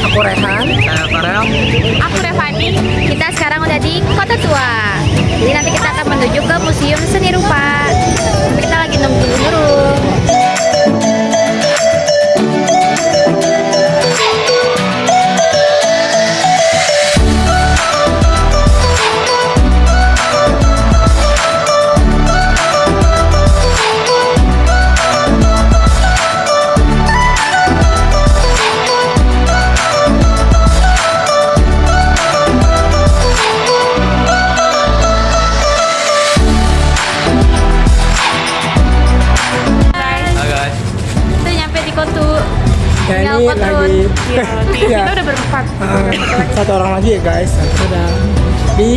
Aku Rehan. Saya Farel. Aku Revani. Kita sekarang udah di Kota Tua. Jadi nanti kita akan menuju ke Museum Seni Rupa. Tapi kita lagi nunggu Nurul. Ya ini lagi Kita udah berempat. satu orang lagi ya guys. Kita udah di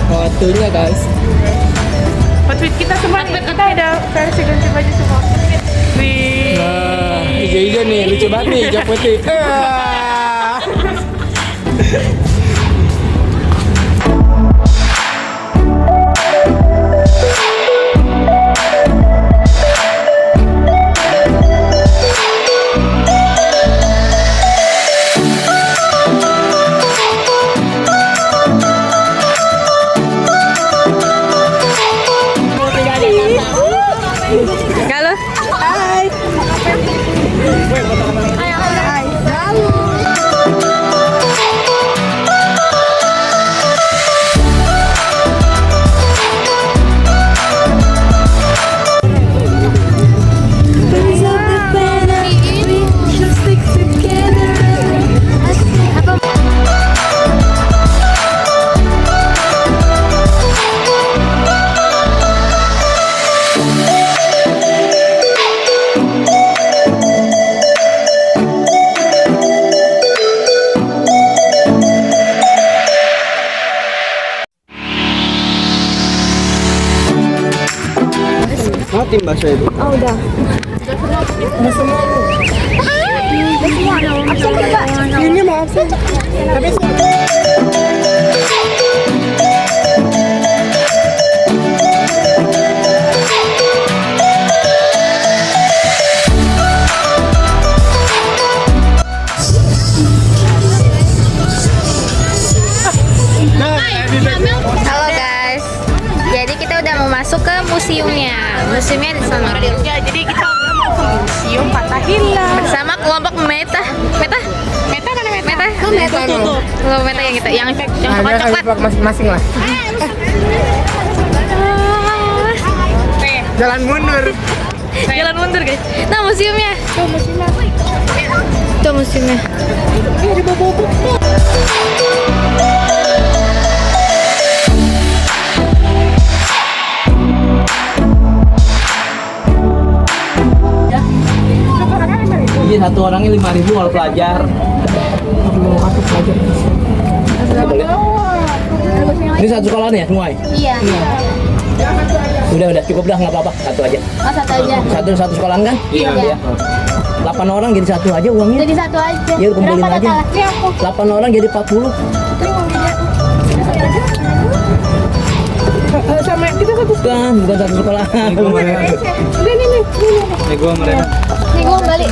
Kotunya guys. Outfit kita semua nih, kita ada versi ganti baju semua. Wih. Nah, hijau-hijau nih, lucu banget nih, hijau putih. Halo. Hai. Mati bakso itu. Oh udah. Ini mau absen. Tapi Halo guys. Jadi kita udah mau masuk ke museumnya. Museumnya di sana. Ya, jadi kita udah mau ke Museum Fathahillah Bersama kelompok Meta. Meta? Meta mana Meta? Meta? Meta nih. Kelompok Meta yang kita yang coklat-coklat. masing-masing lah. Jalan mundur. Jalan mundur guys. Nah museumnya. Tuh museumnya. Iya, satu orangnya 5.000 kalau pelajar. Mau kartu pelajar. Ini satu sekolah nih ya semua ya? Iya. Udah cukup dah, nggak apa-apa, satu aja. Oh satu aja. Satu sekolahan kan? Iya. 8 orang jadi satu aja uangnya. Jadi satu aja. Ya kumpulin aja. 8 orang jadi 40. Sama kita satu Bukan satu sekolahan. Ini nih. Gua mereka. Nih gua balik.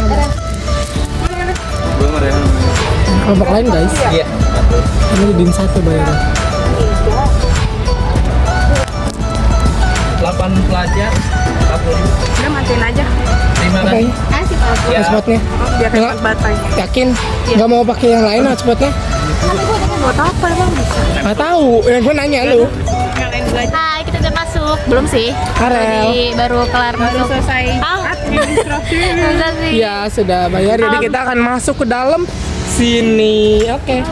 Kelompok lain guys. Iya. Ini din satu bayaran. 8 pelajar 40.000. Udah matiin aja. Terima Oke. kasih. Kasih Pak. Ya. Hotspotnya. Biar Enggak. batai. Yakin? Nggak mau pakai yang lain hotspotnya? Buat apa emang bisa? Nggak tahu. Yang gue nanya lu. Yang lain juga aja. Hai, kita udah masuk. Belum sih. Karel. Baru kelar Baru masuk. selesai administrasi. Udah sih. Ya sudah bayar. Jadi kita akan masuk ke dalam sini. Oke.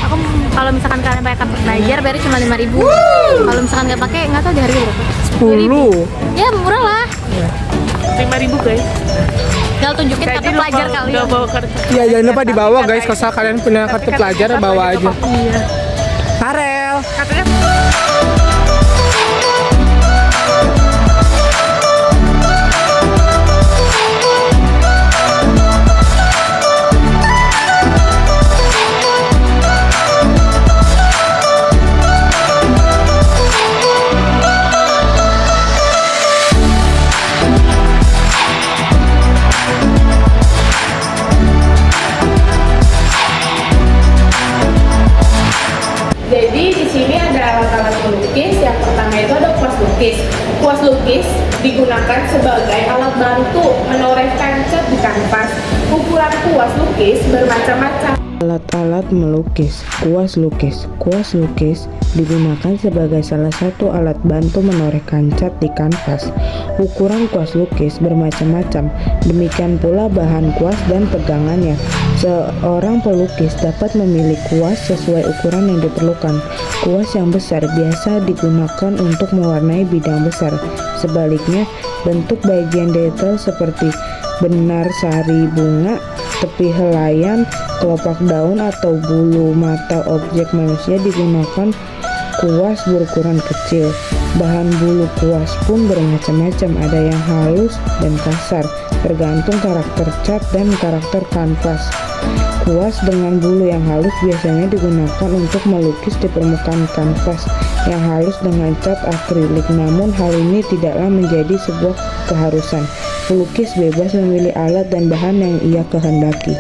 Aku kalau misalkan kalian pakai kartu pelajar bayar cuma 5.000. Kalau misalkan nggak pakai nggak tahu di harga berapa. 10. Ya murah lah. 5.000 guys. Tinggal tunjukin Jadi kartu lu pelajar udah kalian. bawa kartu. Iya jangan lupa dibawa guys. Kalau kalian punya kartu pelajar bawa aja. Iya. Karel. Kartunya lukis. Kuas lukis digunakan sebagai alat bantu menorehkan cat di kanvas. Ukuran kuas lukis bermacam-macam. Alat-alat melukis. Kuas lukis. Kuas lukis digunakan sebagai salah satu alat bantu menorehkan cat di kanvas. Ukuran kuas lukis bermacam-macam, demikian pula bahan kuas dan pegangannya. Seorang pelukis dapat memilih kuas sesuai ukuran yang diperlukan. Kuas yang besar biasa digunakan untuk mewarnai bidang besar. Sebaliknya, bentuk bagian detail seperti benar sari bunga, tepi helaian, kelopak daun atau bulu mata objek manusia digunakan kuas berukuran kecil. Bahan bulu kuas pun bermacam-macam, ada yang halus dan kasar, tergantung karakter cat dan karakter kanvas. Kuas dengan bulu yang halus biasanya digunakan untuk melukis di permukaan kanvas yang halus dengan cat akrilik, namun hal ini tidaklah menjadi sebuah keharusan. Pelukis bebas memilih alat dan bahan yang ia kehendaki.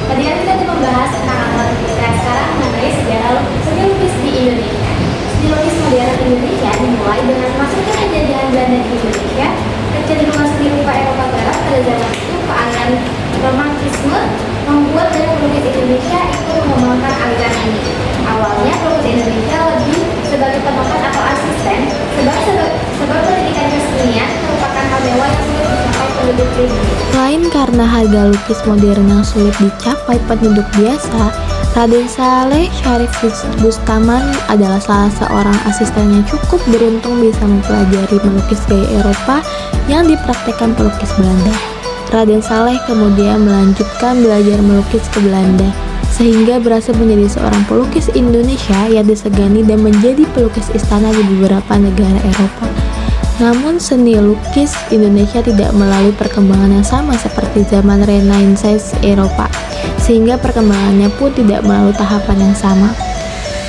Tadi kan kita membahas tentang alat lukis. Nah, sekarang mengenai sejarah seni lukis di Indonesia. Seni lukis modern Indonesia dimulai dengan masuknya penjajahan Belanda di Indonesia. Kecenderungan seni rupa Eropa Barat pada zaman itu, kealiran romantisme membuat banyak pelukis Indonesia ikut mengembangkan aliran ini. Awalnya pelukis Indonesia lebih sebagai penokat atau asisten, sebab pendidikan kesenian merupakan hal mewah yang sulit dicapai penduduk pribumi. Selain karena harga lukis modern yang sulit dicapai penduduk biasa, Raden Saleh Syarif Bustaman adalah salah seorang asisten yang cukup beruntung bisa mempelajari melukis gaya Eropa yang dipraktekkan pelukis Belanda. Raden Saleh kemudian melanjutkan belajar melukis ke Belanda, sehingga berhasil menjadi seorang pelukis Indonesia yang disegani dan menjadi pelukis istana di beberapa negara Eropa. Namun seni lukis Indonesia tidak melalui perkembangan yang sama seperti zaman Renaissance Eropa, sehingga perkembangannya pun tidak melalui tahapan yang sama.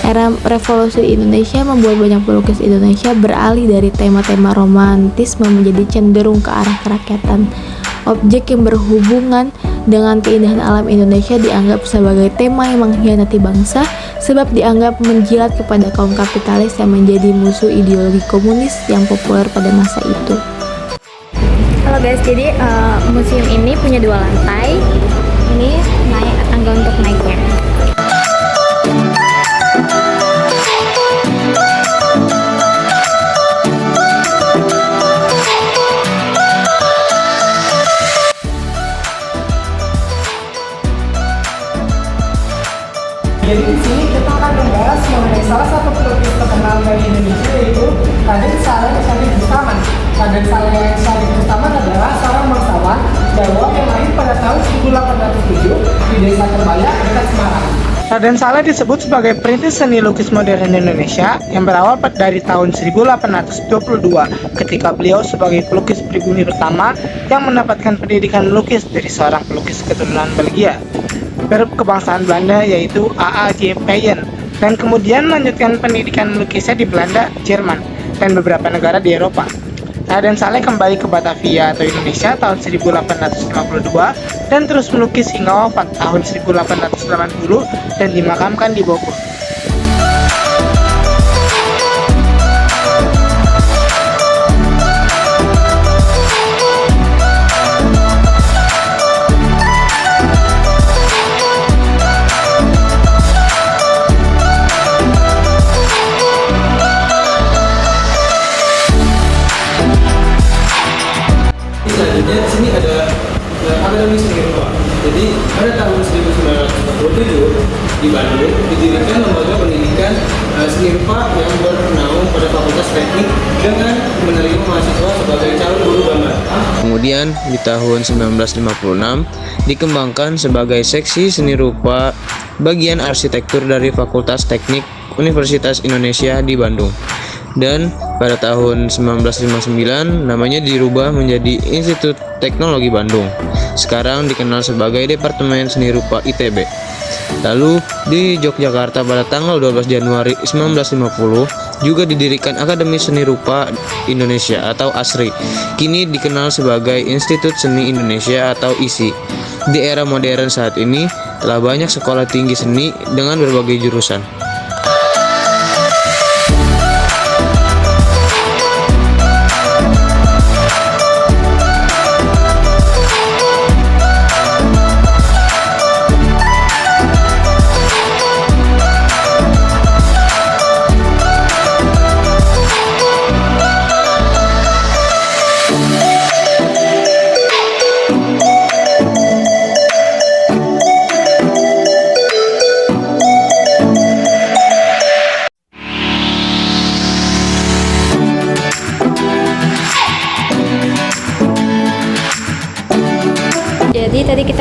Era revolusi Indonesia membuat banyak pelukis Indonesia beralih dari tema-tema romantisme menjadi cenderung ke arah kerakyatan. Objek yang berhubungan dengan keindahan alam Indonesia dianggap sebagai tema yang mengkhianati bangsa, sebab dianggap menjilat kepada kaum kapitalis yang menjadi musuh ideologi komunis yang populer pada masa itu. Halo guys, jadi museum ini punya 2 lantai. Ini naik tangga untuk naiknya. Jadi di sini kita akan membahas mengenai salah satu pelukis terkenal dari Indonesia, yaitu Raden Saleh Syarif Bustaman. Raden Saleh Syarif Bustaman adalah seorang bangsawan Jawa yang lahir pada tahun 1807 di Desa Terbaya, dekat Semarang. Raden Saleh disebut sebagai perintis seni lukis modern Indonesia yang berawal dari tahun 1822 ketika beliau sebagai pelukis pribumi pertama yang mendapatkan pendidikan melukis dari seorang pelukis keturunan Belgia berkebangsaan Belanda, yaitu A.A.J. Payen, dan kemudian melanjutkan pendidikan melukisnya di Belanda, Jerman, dan beberapa negara di Eropa. Raden Saleh kembali ke Batavia atau Indonesia tahun 1852 dan terus melukis hingga wafat tahun 1880 dan dimakamkan di Bogor. Selanjutnya di sini ada Akademi Seni Rupa. Jadi pada tahun 1947 di Bandung didirikan lembaga pendidikan seni rupa yang bernaung pada Fakultas Teknik dengan menerima mahasiswa sebagai calon guru gambar. Kemudian di tahun 1956 dikembangkan sebagai seksi seni rupa bagian arsitektur dari Fakultas Teknik Universitas Indonesia di Bandung. Dan pada tahun 1959 namanya dirubah menjadi Institut Teknologi Bandung. Sekarang dikenal sebagai Departemen Seni Rupa ITB. Lalu di Yogyakarta pada tanggal 12 Januari 1950 juga didirikan Akademi Seni Rupa Indonesia atau ASRI. Kini dikenal sebagai Institut Seni Indonesia atau ISI. Di era modern saat ini telah banyak sekolah tinggi seni dengan berbagai jurusan.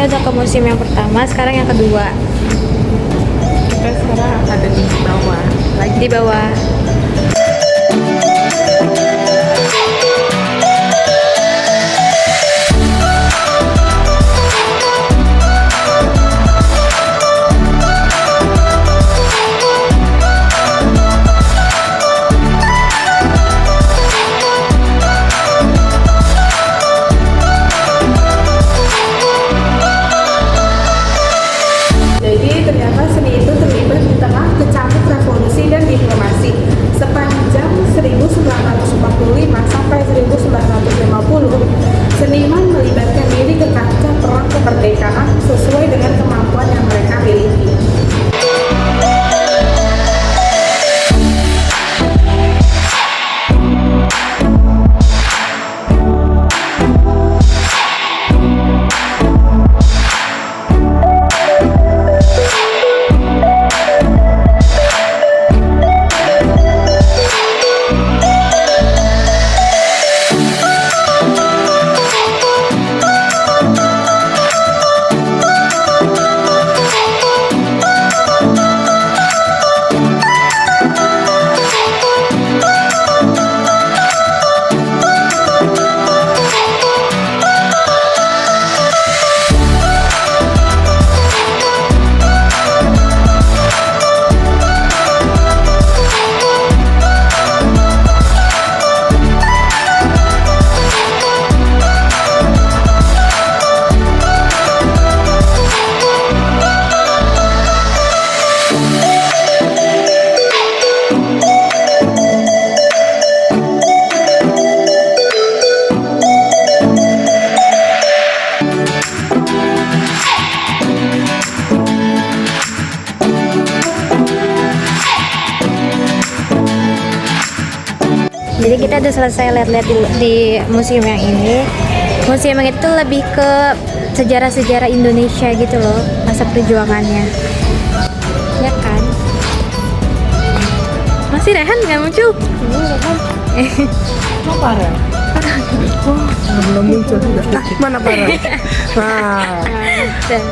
Kita udah ke museum yang pertama, sekarang yang kedua. Kita sekarang ada di bawah. Lagi Di bawah. Jadi ternyata seni itu terlibat di tengah kecamuk revolusi dan diplomasi. Sepanjang 1945 sampai 1950, seniman melibatkan diri ke kancah perang kemerdekaan sesuai dengan kemampuan yang mereka miliki. Jadi kita udah selesai lihat-lihat di museum yang ini. Museum yang itu lebih ke sejarah-sejarah Indonesia gitu loh, masa perjuangannya. Ya kan? Masih Rehan nggak muncul? Oh, parah. Belum muncul juga. Mana parah? Nah. Dan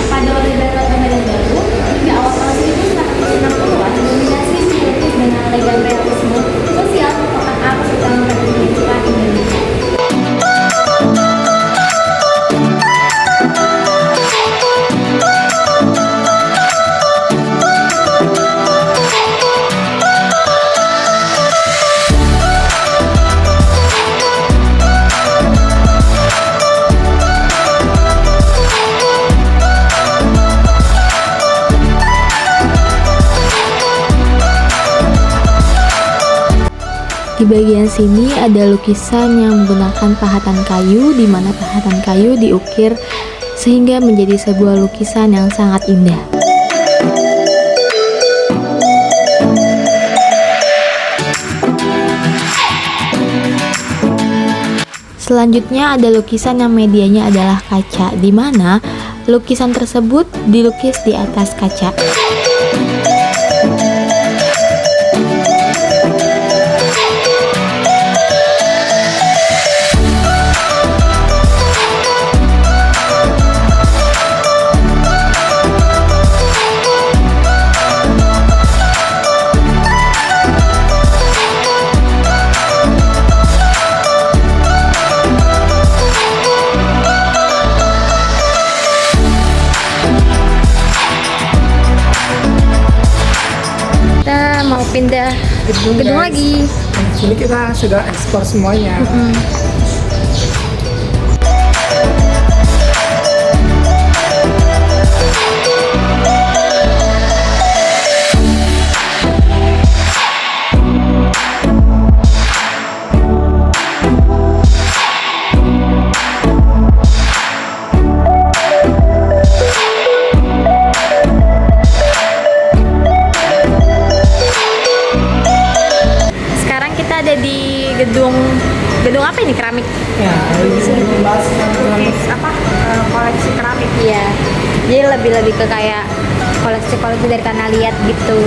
pada Orde Baru atau Medan Baru, hingga awal tahun 1960-an, dominasi seni lukis dengan elegan realisme sosial merupakan arus utama pertunjukan Indonesia. Di bagian sini ada lukisan yang menggunakan pahatan kayu, di mana pahatan kayu diukir sehingga menjadi sebuah lukisan yang sangat indah. Selanjutnya ada lukisan yang medianya adalah kaca, di mana lukisan tersebut dilukis di atas kaca. Kita mau pindah gedung lagi. Sini kita sudah ekspor semuanya. ada di gedung apa ini, keramik? Ya, ini membahas keramik. Apa koleksi keramik ya. Jadi lebih ke kayak koleksi dari tanah liat gitu.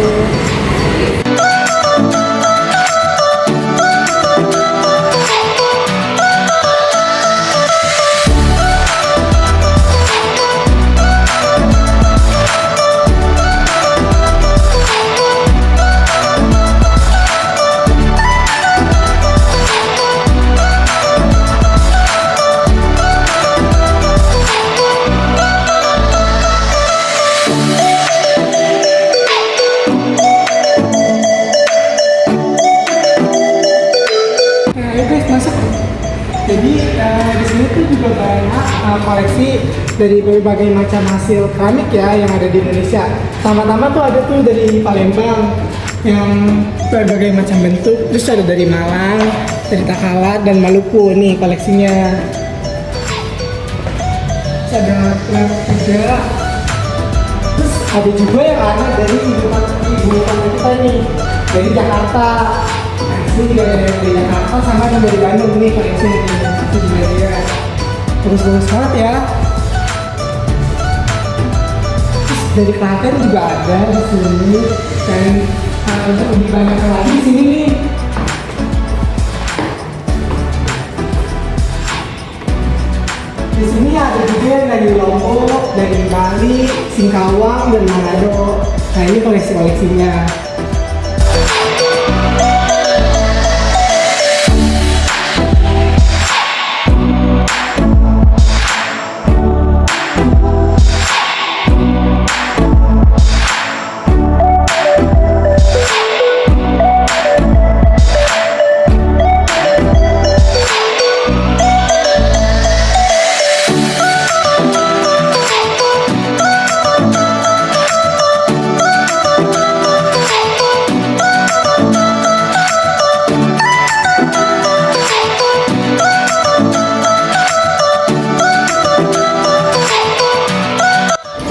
Nah, ya guys, masuk. Jadi di sini tuh juga banyak koleksi dari berbagai macam hasil keramik ya yang ada di Indonesia. Pertama-tama tuh ada tuh dari Palembang yang berbagai macam bentuk. Terus ada dari Malang, dari Takalar dan Maluku nih koleksinya. Terus ada juga. Terus ada juga yang ada dari ibu kota kita nih, dari Jakarta. Nah, ini juga ada yang dari Jakarta sama yang dari Bandung nih koleksi ini. Itu juga dia. Bagus-bagus banget ya. Terus dari Klaten juga ada di sini dan untuk lebih banyak lagi di sini nih. Di sini ada juga yang dari Lombok, dari Bali, Singkawang, dan Manado. Nah ini koleksi-koleksinya.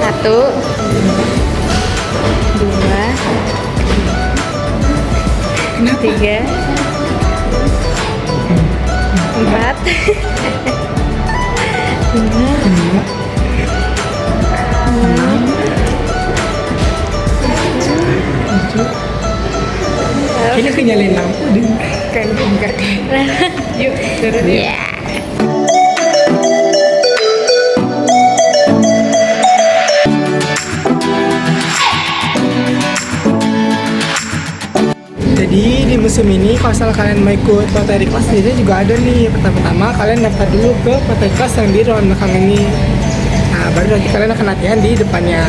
Satu, dua, tiga, empat, lima, enam, Kayaknya kenyalain lampu deh. kan enggak deh. Yuk, turun yuk. Ya. Jadi di museum ini kalau misalnya kalian mau ikut materi kelas ini juga ada nih. Pertama-tama kalian daftar dulu ke materi kelas yang di ruangan belakang ini. Nah baru nanti kalian akan latihan di depannya.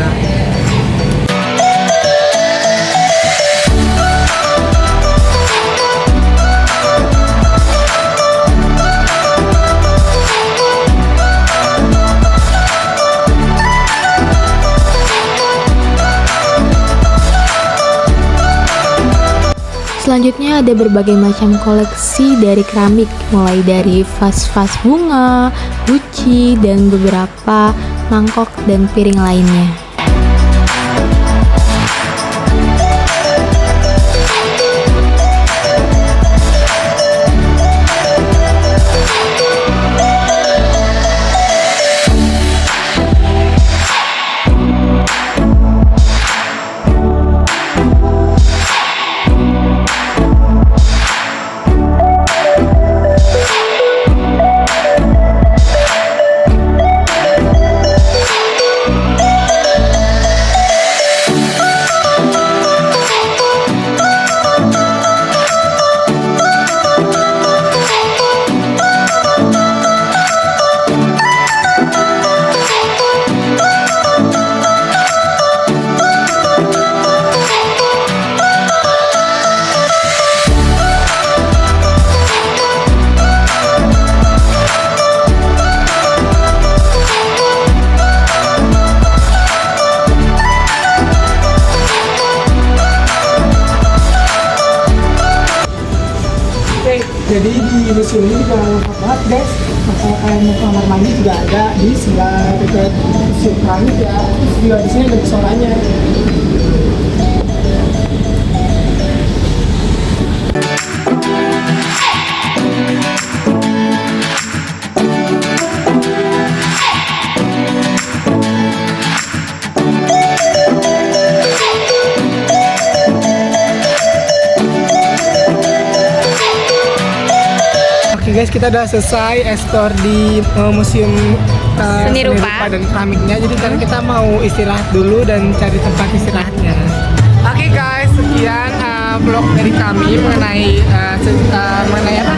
Selanjutnya ada berbagai macam koleksi dari keramik, mulai dari vas-vas bunga, guci, dan beberapa mangkok dan piring lainnya. Jadi di museum ini juga lengkap banget guys. Kalau kalian mau kamar mandi juga ada di sebelah dekat museum keramik ya. Terus juga di sini ada musolanya. Oke guys, kita udah selesai explore di museum Seni rupa dan keramiknya. Jadi sekarang kita mau istirahat dulu dan cari tempat istirahatnya. Oke guys, sekian vlog dari kami mengenai mengenai apa?